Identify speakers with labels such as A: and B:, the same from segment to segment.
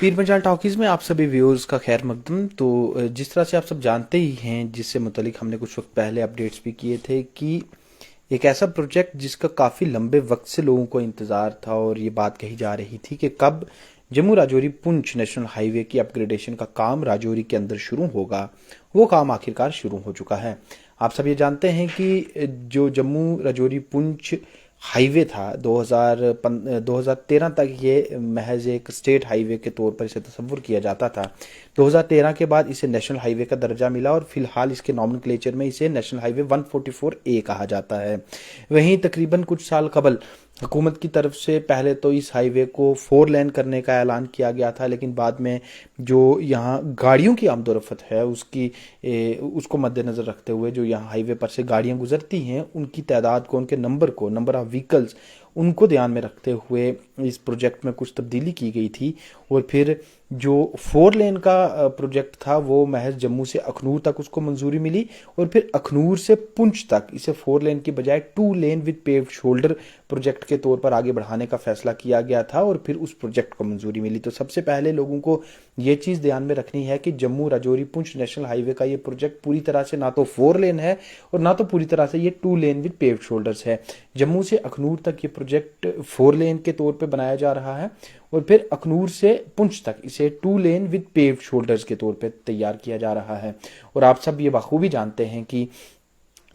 A: Pir Panjal talkies में आप सभी व्यूअर्स का खैर मकदम। तो जिस तरह से आप सब जानते ही हैं, जिससे मुतलिक हमने कुछ वक्त पहले अपडेट्स भी किए थे कि एक ऐसा प्रोजेक्ट जिसका काफ़ी लंबे वक्त से लोगों को इंतज़ार था और ये बात कही जा रही थी कि कब जम्मू राजौरी पुंछ नेशनल हाईवे की अपग्रेडेशन का काम राजौरी के अंदर शुरू होगा, वो काम आखिरकार शुरू हो चुका है। आप सब ये जानते हैं कि जो जम्मू राजौरी पुंछ हाईवे था 2013 तक ये महज एक स्टेट हाईवे के तौर पर इसे तस्वुर किया जाता था। 2013 के बाद इसे नेशनल हाईवे का दर्जा मिला और फिलहाल इसके नॉमेनक्लेचर में इसे नेशनल हाईवे 144A कहा जाता है। वहीं तकरीबन कुछ साल कबल हुकूमत की तरफ से पहले तो इस हाईवे को 4 लेन करने का ऐलान किया गया था, लेकिन बाद में जो यहाँ गाड़ियों की आमदोरफ्त है उसको मद्देनज़र रखते हुए जो यहाँ हाईवे पर से गाड़ियाँ गुजरती हैं उनकी तादाद को, उनके नंबर ऑफ व्हीकल्स, उनको ध्यान में रखते हुए इस प्रोजेक्ट में कुछ तब्दीली की गई थी। और फिर जो 4 लेन का प्रोजेक्ट था वो महज जम्मू से अखनूर तक उसको मंजूरी मिली और फिर अखनूर से पुंछ तक इसे 4 लेन की बजाय 2 लेन विद पेव्ड शोल्डर प्रोजेक्ट के तौर पर आगे बढ़ाने का फैसला किया गया था और फिर उस प्रोजेक्ट को मंजूरी मिली। तो सबसे पहले लोगों को ये चीज़ ध्यान में रखनी है कि जम्मू राजौरी पुंछ नेशनल हाईवे का ये प्रोजेक्ट पूरी तरह से ना तो 4 लेन है और ना तो पूरी तरह से ये 2 लेन विद पेव्ड शोल्डर्स है। जम्मू से अखनूर तक ये प्रोजेक्ट 4 लेन के तौर पर बनाया जा रहा है और फिर अखनूर से पुंछ तक इसे 2 लेन विद पेव्ड शोल्डर्स के तौर पे तैयार किया जा रहा है। और आप सब ये बखूबी जानते हैं कि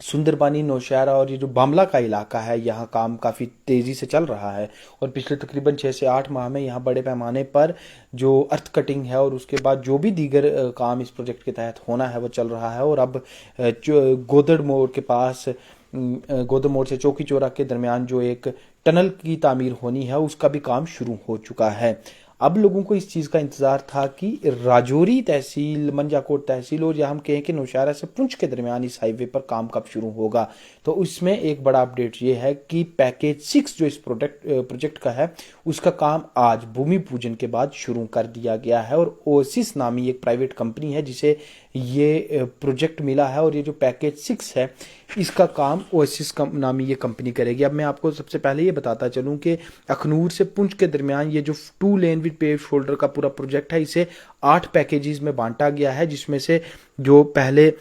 A: सुंदरबानी, नौशहरा और ये जो बामला का इलाका है, यहाँ काम काफ़ी तेज़ी से चल रहा है और पिछले तकरीबन 6 से 8 माह में यहाँ बड़े पैमाने पर जो अर्थ कटिंग है और उसके बाद जो भी दीगर काम इस प्रोजेक्ट के तहत होना है वो चल रहा है। और अब गोदड़ मोड़ के पास, गोदड़ मोड़ से चौकी चौरा के दरमियान जो एक टनल की तामीर होनी है उसका भी काम शुरू हो चुका है। अब लोगों को इस चीज़ का इंतज़ार था कि राजौरी तहसील, मंजाकोट तहसील और या हम कहें कि नौशहरा से पुंछ के दरमियान इस हाईवे पर काम कब शुरू होगा। तो इसमें एक बड़ा अपडेट ये है कि पैकेज 6 जो इस प्रोजेक्ट का है उसका काम आज भूमि पूजन के बाद शुरू कर दिया गया है और ओएसिस नामी एक प्राइवेट कंपनी है जिसे ये प्रोजेक्ट मिला है और ये जो पैकेज 6 है इसका काम ओएसिस नामी ये कंपनी करेगी। अब मैं आपको सबसे पहले ये बताता चलूँ कि अखनूर से पुंछ के दरमियान ये जो 2 लेन विद पेव्ड शोल्डर का पूरा प्रोजेक्ट है इसे 8 पैकेजेस में बांटा गया है, जिसमें से जो पहले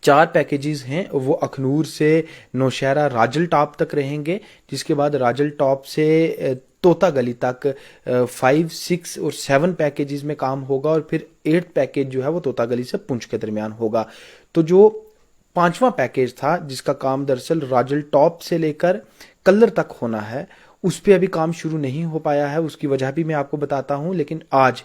A: 4 पैकेजेस हैं वो अखनूर से नौशहरा राजल टॉप तक रहेंगे, जिसके बाद राजल टॉप से तोता गली तक 5, 6 और 7 पैकेजेस में काम होगा और फिर 8th पैकेज जो है वो तोता गली से पुंछ के दरमियान होगा। तो जो 5वां पैकेज था जिसका काम दरअसल राजल टॉप से लेकर कल्लर तक होना है, उस पर अभी काम शुरू नहीं हो पाया है। उसकी वजह भी मैं आपको बताता हूं, लेकिन आज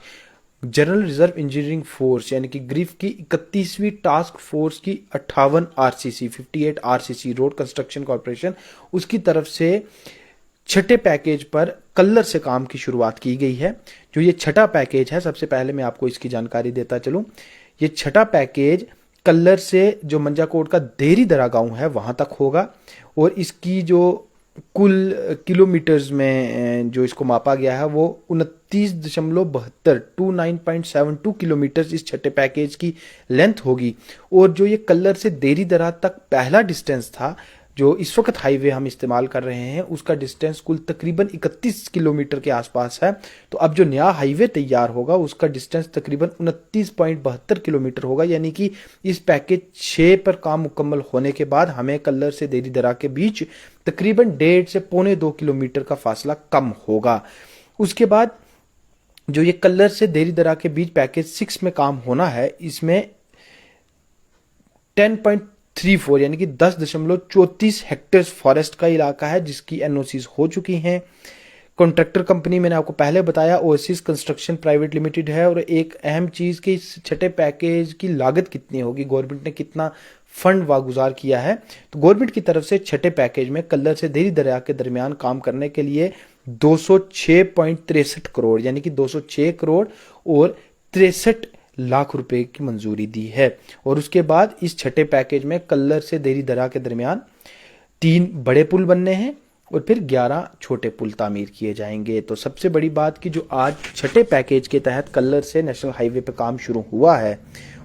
A: जनरल रिजर्व इंजीनियरिंग फोर्स यानी कि ग्रिफ की 31वीं टास्क फोर्स की 58 आरसीसी रोड कंस्ट्रक्शन कॉर्पोरेशन उसकी तरफ से 6ठे पैकेज पर कल्लर से काम की शुरुआत की गई है। जो ये 6ठा पैकेज है, सबसे पहले मैं आपको इसकी जानकारी देता चलूं। ये 6ठा पैकेज कल्लर से जो मंजाकोट का देरी दरा गांव है वहां तक होगा और इसकी जो कुल किलोमीटर्स में जो इसको मापा गया है वो 29.72 किलोमीटर इस 6ठे पैकेज की लेंथ होगी। और जो ये कल्लर से देरी दरा तक पहला डिस्टेंस था, जो इस वक्त हाईवे हम इस्तेमाल कर रहे हैं, उसका डिस्टेंस कुल तकरीबन 31 किलोमीटर के आसपास है। तो अब जो नया हाईवे तैयार होगा उसका डिस्टेंस तकरीबन 29.72 किलोमीटर होगा, यानी कि इस पैकेज 6 पर काम मुकम्मल होने के बाद हमें कल्लर से देरी दरा के बीच तकरीबन 1.5 से 1.25 किलोमीटर का फासला कम होगा। उसके बाद जो ये कल्लर से देरी दरा के बीच पैकेज 6 में काम होना है, इसमें 10.34 यानी कि 10.34 हेक्टेयर फॉरेस्ट का इलाका है जिसकी एनओसीज हो चुकी हैं। कॉन्ट्रैक्टर कंपनी मैंने आपको पहले बताया ओएसिस कंस्ट्रक्शन प्राइवेट लिमिटेड है। और एक अहम चीज़ कि इस 6ठे पैकेज की लागत कितनी होगी, गवर्नमेंट ने कितना फंड वागुजार किया है। तो गवर्नमेंट की तरफ से 6ठे पैकेज में कल्लर से देरी दरिया के दरमियान काम करने के लिए 206.63 करोड़ यानी कि 206 करोड़ और 63 लाख रुपए की मंजूरी दी है। और उसके बाद इस 6ठे पैकेज में कल्लर से देरी दरा के दरमियान 3 बड़े पुल बनने हैं और फिर 11 छोटे पुल तामीर किए जाएंगे। तो सबसे बड़ी बात कि जो आज 6ठे पैकेज के तहत कल्लर से नेशनल हाईवे पे काम शुरू हुआ है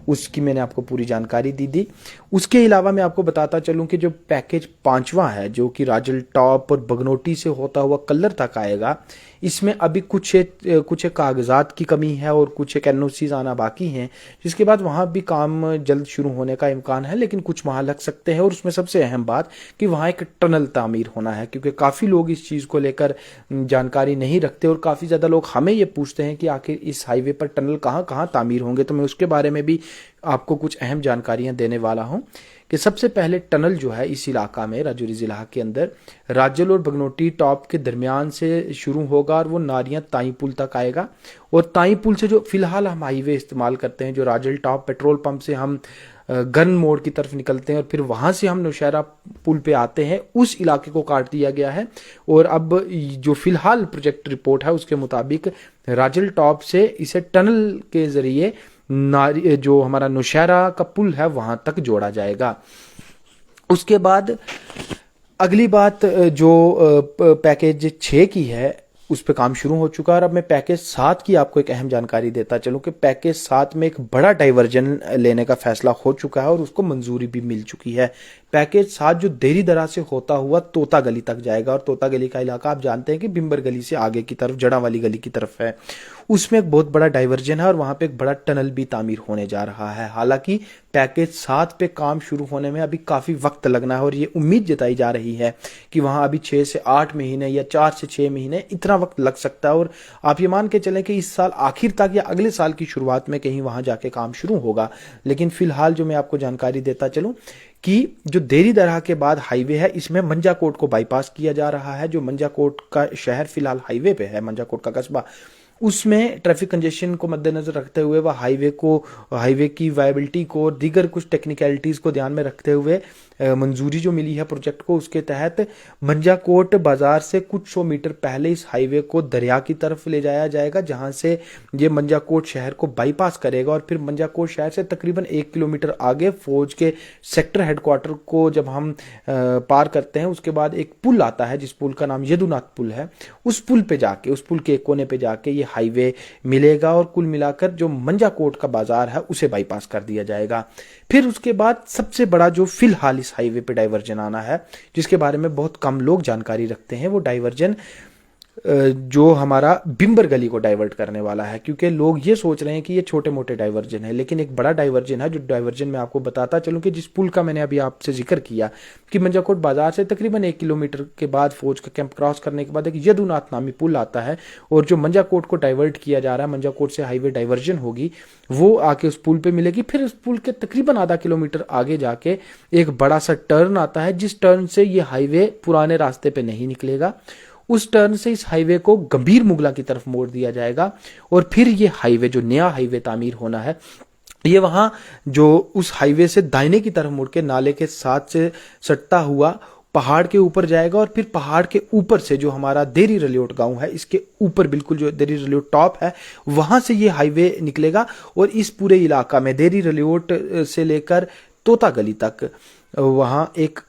A: उसकी मैंने आपको पूरी जानकारी दी। उसके अलावा मैं आपको बताता चलूं कि जो पैकेज 5वां है जो कि राजल टॉप और बगनोटी से होता हुआ कल्लर तक आएगा, इसमें अभी कुछ कागजात की कमी है और कुछ एक एनओसीज आना बाकी हैं, जिसके बाद वहाँ भी काम जल्द शुरू होने का इम्कान है, लेकिन कुछ माह लग सकते हैं। और उसमें सबसे अहम बात कि वहाँ एक टनल तामीर होना है, क्योंकि काफ़ी लोग इस चीज़ को लेकर जानकारी नहीं रखते और काफ़ी ज़्यादा लोग हमें ये पूछते हैं कि आखिर इस हाईवे पर टनल कहाँ कहाँ तामीर होंगे। तो मैं उसके बारे में भी आपको कुछ अहम जानकारियां देने वाला हूं कि सबसे पहले टनल जो है इस इलाका में, राजौरी जिला के अंदर राजल और बगनोटी टॉप के दरमियान से शुरू होगा और वो नारियां ताई पुल तक आएगा। और ताई पुल से जो फिलहाल हम हाईवे इस्तेमाल करते हैं, जो राजल टॉप पेट्रोल पंप से हम गन मोड़ की तरफ निकलते हैं और फिर वहां से हम नौशहरा पुल पे आते हैं, उस इलाके को काट दिया गया है। और अब जो फिलहाल प्रोजेक्ट रिपोर्ट है उसके मुताबिक राजल टॉप से इसे टनल के जरिए जो हमारा नौशहरा का पुल है वहां तक जोड़ा जाएगा। उसके बाद अगली बात जो पैकेज 6 की है उस पर काम शुरू हो चुका है। और अब मैं पैकेज 7 की आपको एक अहम जानकारी देता चलूं कि पैकेज 7 में एक बड़ा डाइवर्जन लेने का फैसला हो चुका है और उसको मंजूरी भी मिल चुकी है। पैकेज 7 जो देरी दरा से होता हुआ तोता गली तक जाएगा, और तोता गली का इलाका आप जानते हैं कि बिम्बर गली से आगे की तरफ जड़ा वाली गली की तरफ है, उसमें एक बहुत बड़ा डाइवर्जन है और वहां पे एक बड़ा टनल भी तामीर होने जा रहा है। हालांकि पैकेज 7 पे काम शुरू होने में अभी काफी वक्त लगना है और ये उम्मीद जताई जा रही है कि वहां अभी 6 से 8 महीने या 4 से 6 महीने इतना वक्त लग सकता है। और आप ये मान के चलें कि इस साल आखिर तक या अगले साल की शुरुआत में कहीं वहां जाके काम शुरू होगा। लेकिन फिलहाल जो मैं आपको जानकारी देता चलूं कि जो देरी दरहा के बाद हाईवे है, इसमें मंजाकोट को बाईपास किया जा रहा है। जो मंजाकोट का शहर फिलहाल हाईवे पे है, मंजाकोट का कस्बा, उसमें ट्रैफिक कंजेशन को मद्देनजर रखते हुए वह हाईवे की वायबिलिटी को और दीगर कुछ टेक्निकलिटीज को ध्यान में रखते हुए मंजूरी जो मिली है प्रोजेक्ट को, उसके तहत मंजाकोट बाजार से कुछ 100 मीटर पहले इस हाईवे को दरिया की तरफ ले जाया जाएगा, जहां से ये मंजाकोट शहर को बाईपास करेगा। और फिर मंजाकोट शहर से तकरीबन 1 किलोमीटर आगे फौज के सेक्टर हेडक्वार्टर को जब हम पार करते हैं, उसके बाद एक पुल आता है जिस पुल का नाम यदुनाथ पुल है। उस पुल पे जाके, उस पुल के एक कोने पे जाके ये हाईवे मिलेगा और कुल मिलाकर जो मंजाकोट का बाजार है उसे बाईपास कर दिया जाएगा। फिर उसके बाद सबसे बड़ा जो फिलहाल इस हाईवे पे डाइवर्जन आना है, जिसके बारे में बहुत कम लोग जानकारी रखते हैं, वो डाइवर्जन जो हमारा बिम्बर गली को डाइवर्ट करने वाला है। क्योंकि लोग ये सोच रहे हैं कि ये छोटे मोटे डाइवर्जन है, लेकिन एक बड़ा डाइवर्जन है। जो डाइवर्जन मैं आपको बताता चलूं कि जिस पुल का मैंने अभी आपसे जिक्र किया कि मंजाकोट बाजार से तकरीबन 1 किलोमीटर के बाद फौज का कैंप क्रॉस करने के बाद एक यदुनाथ नामी पुल आता है, और जो मंजाकोट को डाइवर्ट किया जा रहा है, मंजाकोट से हाईवे डाइवर्जन होगी, वो आके उस पुल पे मिलेगी। फिर उस पुल के तकरीबन आधा किलोमीटर आगे जाके एक बड़ा सा टर्न आता है, जिस टर्न से ये हाईवे पुराने रास्ते पे नहीं निकलेगा। उस टर्न से इस हाईवे को गंभीर मुगला की तरफ मोड़ दिया जाएगा और फिर ये हाईवे, जो नया हाईवे तामीर होना है, ये वहां जो उस हाईवे से दाहिने की तरफ मुड़ के नाले के साथ से सटता हुआ पहाड़ के ऊपर जाएगा। और फिर पहाड़ के ऊपर से जो हमारा देरी रलियोट गांव है, इसके ऊपर बिल्कुल जो देरी रलियोट टॉप है, वहां से ये हाईवे निकलेगा। और इस पूरे इलाका में देरी रलियोट से लेकर तोता गली तक वहां एक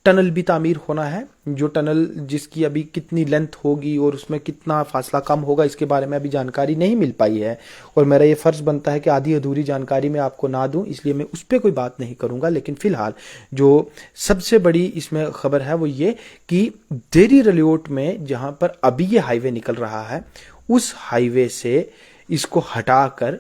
A: टनल भी तामीर होना है। जो टनल जिसकी अभी कितनी लेंथ होगी और उसमें कितना फासला कम होगा, इसके बारे में अभी जानकारी नहीं मिल पाई है, और मेरा ये फर्ज बनता है कि आधी अधूरी जानकारी मैं आपको ना दूं, इसलिए मैं उस पर कोई बात नहीं करूंगा। लेकिन फिलहाल जो सबसे बड़ी इसमें खबर है वो ये कि देरी रलियोट में जहां पर अभी ये हाईवे निकल रहा है, उस हाईवे से इसको हटाकर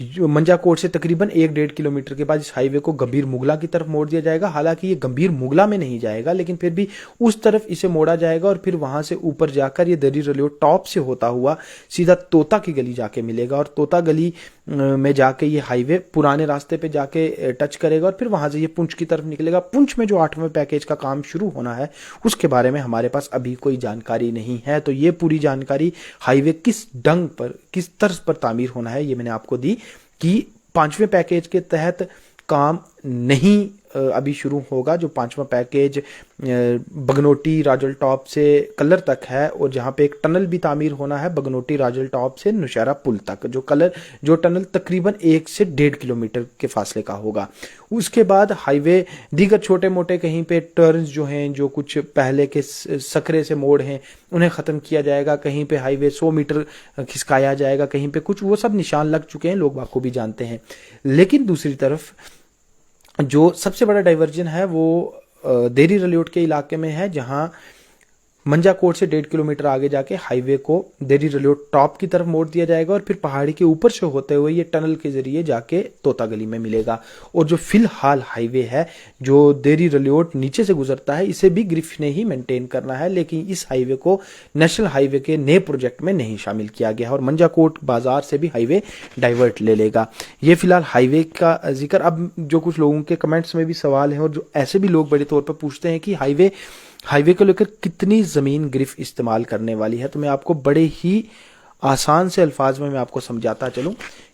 A: जो मंजाकोट से तकरीबन 1-1.5 किलोमीटर के बाद इस हाईवे को गंभीर मुगला की तरफ मोड़ दिया जाएगा। हालांकि ये गंभीर मुगला में नहीं जाएगा, लेकिन फिर भी उस तरफ इसे मोड़ा जाएगा और फिर वहां से ऊपर जाकर ये दरी रलियोट टॉप से होता हुआ सीधा तोता की गली जाके मिलेगा। और तोता गली में जाके ये हाईवे पुराने रास्ते पे जाके टच करेगा और फिर वहां से ये पुंछ की तरफ निकलेगा। पुंछ में जो 8वें पैकेज का काम शुरू होना है, उसके बारे में हमारे पास अभी कोई जानकारी नहीं है। तो ये पूरी जानकारी हाईवे किस ढंग पर, किस तर्ज पर तामीर होना है, ये मैंने आपको दी कि 5वें पैकेज के तहत काम नहीं अभी शुरू होगा। जो 5वां पैकेज बगनोटी राजल टॉप से कलर तक है, और जहां पे एक टनल भी तामीर होना है बगनोटी राजल टॉप से नौशहरा पुल तक, जो टनल तकरीबन 1 से 1.5 किलोमीटर के फासले का होगा। उसके बाद हाईवे दीगर छोटे मोटे कहीं पे टर्न्स जो हैं, जो कुछ पहले के सकरे से मोड़ हैं, उन्हें खत्म किया जाएगा। कहीं पे हाईवे 100 मीटर खिसकाया जाएगा, कहीं पे कुछ, वो सब निशान लग चुके हैं, लोग बाको भी जानते हैं। लेकिन दूसरी तरफ जो सबसे बड़ा डाइवर्जन है वो देरी रलियोट के इलाके में है, जहां मंजाकोट से 1.5 किलोमीटर आगे जाके हाईवे को देरी रलियोट टॉप की तरफ मोड़ दिया जाएगा और फिर पहाड़ी के ऊपर से होते हुए ये टनल के जरिए जाके तोता गली में मिलेगा। और जो फिलहाल हाईवे है जो देरी रलियोट नीचे से गुजरता है, इसे भी ग्रिफ ने ही मेंटेन करना है, लेकिन इस हाईवे को नेशनल हाईवे के नए प्रोजेक्ट में नहीं शामिल किया गया है और मंजाकोट बाजार से भी हाईवे डाइवर्ट ले लेगा। ये फिलहाल हाईवे का जिक्र। अब जो कुछ लोगों के कमेंट्स में भी सवाल है और जो ऐसे भी लोग बड़े तौर पर पूछते हैं कि हाईवे को लेकर कितनी जमीन ग्रिफ इस्तेमाल करने वाली है, तो मैं आपको बड़े ही आसान से अल्फाज में मैं आपको समझाता चलूं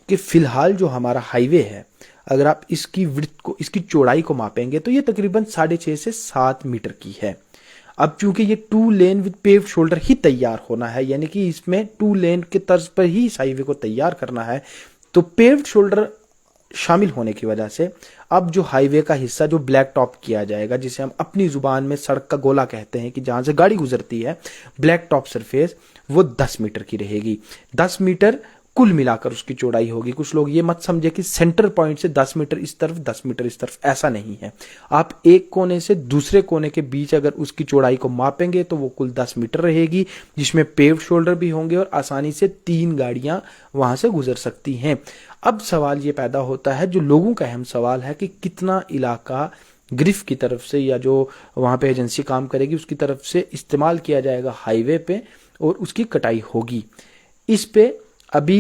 A: कि फिलहाल जो हमारा हाईवे है, अगर आप इसकी विड्थ को, इसकी चौड़ाई को मापेंगे तो ये तकरीबन 6.5 से 7 मीटर की है। अब चूंकि ये 2 लेन विद पेव्ड शोल्डर ही तैयार होना है, यानी कि इसमें 2 लेन के तर्ज पर ही इस हाईवे को तैयार करना है, तो पेव्ड शोल्डर शामिल होने की वजह से अब जो हाईवे का हिस्सा जो ब्लैक टॉप किया जाएगा, जिसे हम अपनी जुबान में सड़क का गोला कहते हैं कि जहां से गाड़ी गुजरती है, ब्लैक टॉप सरफेस, वो 10 मीटर की रहेगी। 10 मीटर कुल मिलाकर उसकी चौड़ाई होगी। कुछ लोग ये मत समझे कि सेंटर पॉइंट से 10 मीटर इस तरफ 10 मीटर इस तरफ, ऐसा नहीं है। आप एक कोने से दूसरे कोने के बीच अगर उसकी चौड़ाई को मापेंगे तो वो कुल 10 मीटर रहेगी, जिसमें पेव्ड शोल्डर भी होंगे और आसानी से 3 गाड़ियां वहां से गुजर सकती हैं। अब सवाल ये पैदा होता है, जो लोगों का अहम सवाल है, कि कितना इलाका ग्रिफ की तरफ से या जो वहां पे एजेंसी काम करेगी उसकी तरफ से इस्तेमाल किया जाएगा हाईवे पे और उसकी कटाई होगी। इस पे अभी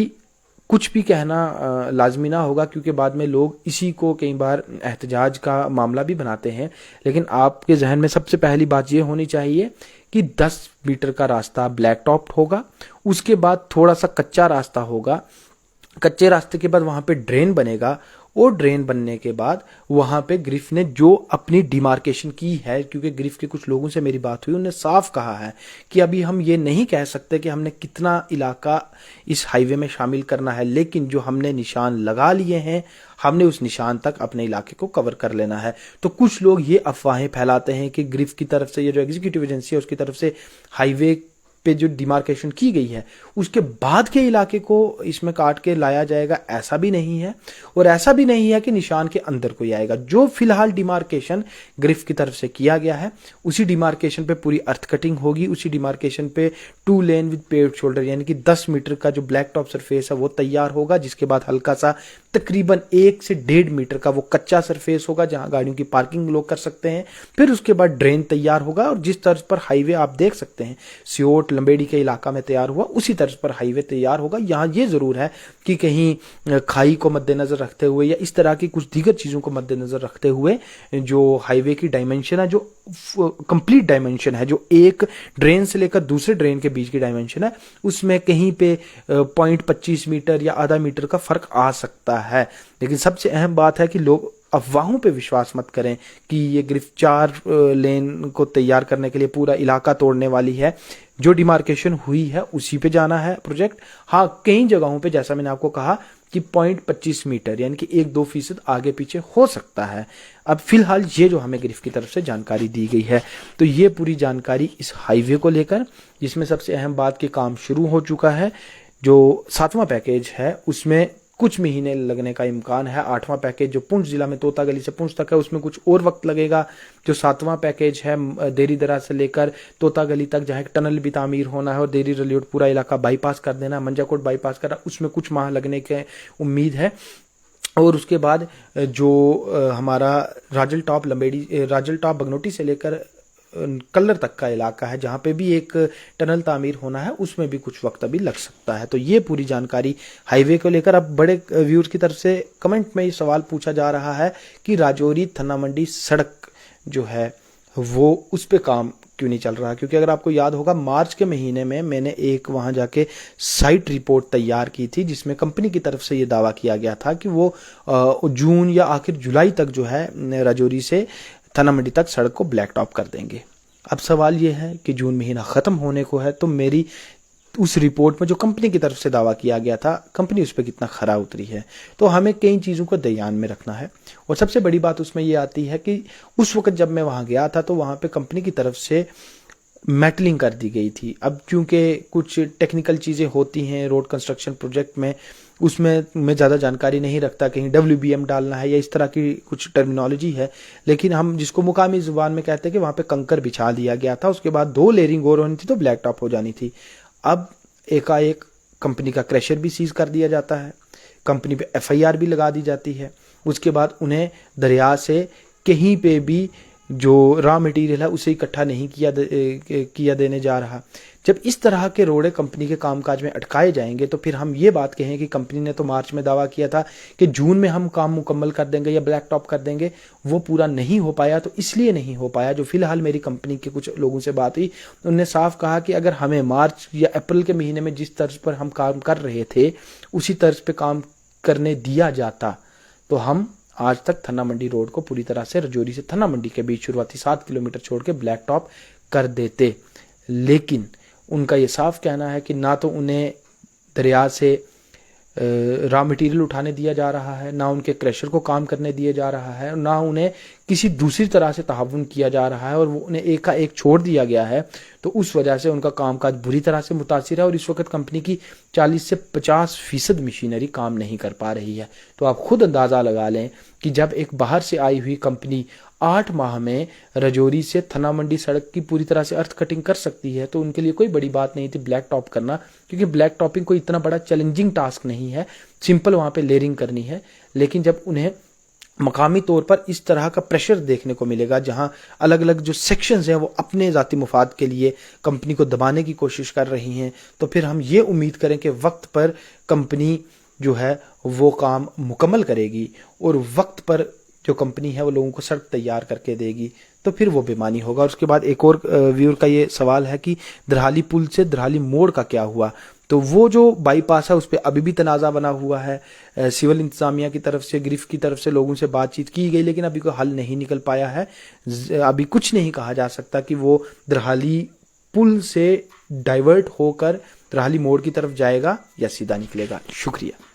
A: कुछ भी कहना लाजमी ना होगा, क्योंकि बाद में लोग इसी को कई बार एहतजाज का मामला भी बनाते हैं। लेकिन आपके जहन में सबसे पहली बात यह होनी चाहिए कि 10 मीटर का रास्ता ब्लैक टॉप होगा, उसके बाद थोड़ा सा कच्चा रास्ता होगा, कच्चे रास्ते के बाद वहां पे ड्रेन बनेगा और ड्रेन बनने के बाद वहां पे ग्रिफ ने जो अपनी डिमार्केशन की है, क्योंकि ग्रिफ के कुछ लोगों से मेरी बात हुई, उन्होंने साफ कहा है कि अभी हम ये नहीं कह सकते कि हमने कितना इलाका इस हाईवे में शामिल करना है, लेकिन जो हमने निशान लगा लिए हैं हमने उस निशान तक अपने इलाके को कवर कर लेना है। तो कुछ लोग ये अफवाहें फैलाते हैं कि ग्रिफ की तरफ से, ये जो एग्जीक्यूटिव एजेंसी है उसकी तरफ से हाईवे पे जो डिमार्केशन की गई है उसके बाद के इलाके को इसमें काट के लाया जाएगा, ऐसा भी नहीं है। और ऐसा भी नहीं है कि निशान के अंदर कोई आएगा। जो फिलहाल डिमार्केशन ग्रिफ की तरफ से किया गया है उसी डिमार्केशन पे पूरी अर्थ कटिंग होगी, उसी डिमार्केशन पे 2 लेन विद पेव्ड शोल्डर यानी कि 10 मीटर का जो ब्लैक टॉप सरफेस है वो तैयार होगा, जिसके बाद हल्का सा तकरीबन 1 से 1.5 मीटर का वो कच्चा सरफेस होगा जहां गाड़ियों की पार्किंग लोग कर सकते हैं। फिर उसके बाद ड्रेन तैयार होगा और जिस तर्ज पर हाईवे आप देख सकते हैं सियोट लंबेड़ी के इलाका में तैयार हुआ, उसी तर्ज पर हाईवे तैयार होगा। यहाँ ये जरूर है कि कहीं खाई को मद्देनजर रखते हुए या इस तरह की कुछ दीगर चीजों को मद्देनजर रखते हुए जो हाईवे की डायमेंशन है, जो कंप्लीट डायमेंशन है, जो एक ड्रेन से लेकर दूसरे ड्रेन के बीच की डायमेंशन है, उसमें कहीं पे 0.25 मीटर या आधा मीटर का फर्क आ सकता है। लेकिन सबसे अहम बात है कि लोग अफवाहों पे विश्वास मत करें कि ये ग्रिफ 4 लेन को तैयार करने के लिए पूरा इलाका तोड़ने वाली है। जो डिमार्केशन हुई है उसी पे जाना है प्रोजेक्ट। हाँ, कई जगहों पे जैसा मैंने आपको कहा कि 0.25 मीटर यानी कि 1-2% आगे पीछे हो सकता है। अब फिलहाल ये जो हमें ग्रिफ की तरफ से जानकारी दी गई है, तो ये पूरी जानकारी इस हाईवे को लेकर, जिसमें सबसे अहम बात कि काम शुरू हो चुका है। जो 7वां पैकेज है उसमें कुछ महीने लगने का इम्कान है। 8वां पैकेज जो पुंछ जिला में तोता गली से पुंछ तक है उसमें कुछ और वक्त लगेगा। जो 7वां पैकेज है देरी दरा से लेकर तोता गली तक जहाँ एक टनल भी तामीर होना है और देरी रलियोट पूरा इलाका बाईपास कर देना, मंजाकोट बाईपास करना, उसमें कुछ माह लगने की उम्मीद है। और उसके बाद जो हमारा राजल टॉप बगनोटी से लेकर कल्लर तक का इलाका है जहां पे भी एक टनल तामीर होना है, उसमें भी कुछ वक्त अभी लग सकता है। तो ये पूरी जानकारी हाईवे को लेकर। अब बड़े व्यूअर्स की तरफ से कमेंट में ये सवाल पूछा जा रहा है कि राजौरी थन्ना मंडी सड़क जो है वो उस पे काम क्यों नहीं चल रहा, क्योंकि अगर आपको याद होगा मार्च के महीने में मैंने एक वहां जाके साइट रिपोर्ट तैयार की थी जिसमें कंपनी की तरफ से ये दावा किया गया था कि वो जून या आखिर जुलाई तक जो है राजौरी से थन्ना मंडी तक सड़क को ब्लैक टॉप कर देंगे। अब सवाल यह है कि जून महीना खत्म होने को है, तो मेरी उस रिपोर्ट में जो कंपनी की तरफ से दावा किया गया था, कंपनी उस पर कितना खरा उतरी है। तो हमें कई चीज़ों को ध्यान में रखना है। और सबसे बड़ी बात उसमें ये आती है कि उस वक्त जब मैं वहाँ गया था तो वहाँ पे कंपनी की तरफ से मेटलिंग कर दी गई थी। अब क्योंकि कुछ टेक्निकल चीज़ें होती हैं रोड कंस्ट्रक्शन प्रोजेक्ट में, उसमें मैं ज़्यादा जानकारी नहीं रखता, कहीं WBM डालना है या इस तरह की कुछ टर्मिनोलॉजी है, लेकिन हम जिसको मुकामी ज़ुबान में कहते हैं कि वहाँ पे कंकर बिछा दिया गया था, उसके बाद 2 लेयरिंग और होनी थी तो ब्लैक टॉप हो जानी थी। अब एकाएक कंपनी का क्रशर भी सीज कर दिया जाता है, कंपनी पे FIR भी लगा दी जाती है, उसके बाद उन्हें दरिया से कहीं पे भी जो रॉ मटेरियल है उसे इकट्ठा नहीं किया देने जा रहा। जब इस तरह के रोड़े कंपनी के कामकाज में अटकाए जाएंगे तो फिर हम ये बात कहें कि कंपनी ने तो मार्च में दावा किया था कि जून में हम काम मुकम्मल कर देंगे या ब्लैक टॉप कर देंगे, वो पूरा नहीं हो पाया। तो इसलिए नहीं हो पाया, जो फिलहाल मेरी कंपनी के कुछ लोगों से बात हुई, उन्होंने साफ कहा कि अगर हमें मार्च या अप्रैल के महीने में जिस तर्ज पर हम काम कर रहे थे उसी तर्ज पर काम करने दिया जाता तो हम आज तक थन्ना मंडी रोड को पूरी तरह से रजौरी से थन्ना मंडी के बीच शुरुआती 7 किलोमीटर छोड़ के ब्लैक टॉप कर देते। लेकिन उनका ये साफ कहना है कि ना तो उन्हें दरिया से रॉ मटेरियल उठाने दिया जा रहा है, ना उनके क्रशर को काम करने दिया जा रहा है, ना उन्हें किसी दूसरी तरह से तहावुन किया जा रहा है, और वो उन्हें एक का एक छोड़ दिया गया है। तो उस वजह से उनका कामकाज बुरी तरह से मुतासिर है और इस वक्त कंपनी की 40 से 50% मशीनरी काम नहीं कर पा रही है। तो आप खुद अंदाज़ा लगा लें कि जब एक बाहर से आई हुई कंपनी 8 माह में रजौरी से थन्ना मंडी सड़क की पूरी तरह से अर्थ कटिंग कर सकती है तो उनके लिए कोई बड़ी बात नहीं थी ब्लैक टॉप करना, क्योंकि ब्लैक टॉपिंग कोई इतना बड़ा चैलेंजिंग टास्क नहीं है, सिंपल वहाँ पे लेयरिंग करनी है। लेकिन जब उन्हें मकामी तौर पर इस तरह का प्रेशर देखने को मिलेगा जहां अलग अलग जो सेक्शंस हैं वो अपने ज़ाती मुफाद के लिए कंपनी को दबाने की कोशिश कर रही हैं, तो फिर हम ये उम्मीद करें कि वक्त पर कंपनी जो है वो काम मुकम्मल करेगी और वक्त पर जो कंपनी है वो लोगों को सड़क तैयार करके देगी, तो फिर वो बेमानी होगा। और उसके बाद एक और व्यूअर का ये सवाल है कि दरहाली पुल से दरहाली मोड़ का क्या हुआ। तो वो जो बाईपास है उस पर अभी भी तनाज़ा बना हुआ है। सिविल इंतजामिया की तरफ से, गिरफ्त की तरफ से लोगों से बातचीत की गई, लेकिन अभी कोई हल नहीं निकल पाया है। अभी कुछ नहीं कहा जा सकता कि वो दरहाली पुल से डाइवर्ट होकर दरहाली मोड़ की तरफ जाएगा या सीधा निकलेगा। शुक्रिया।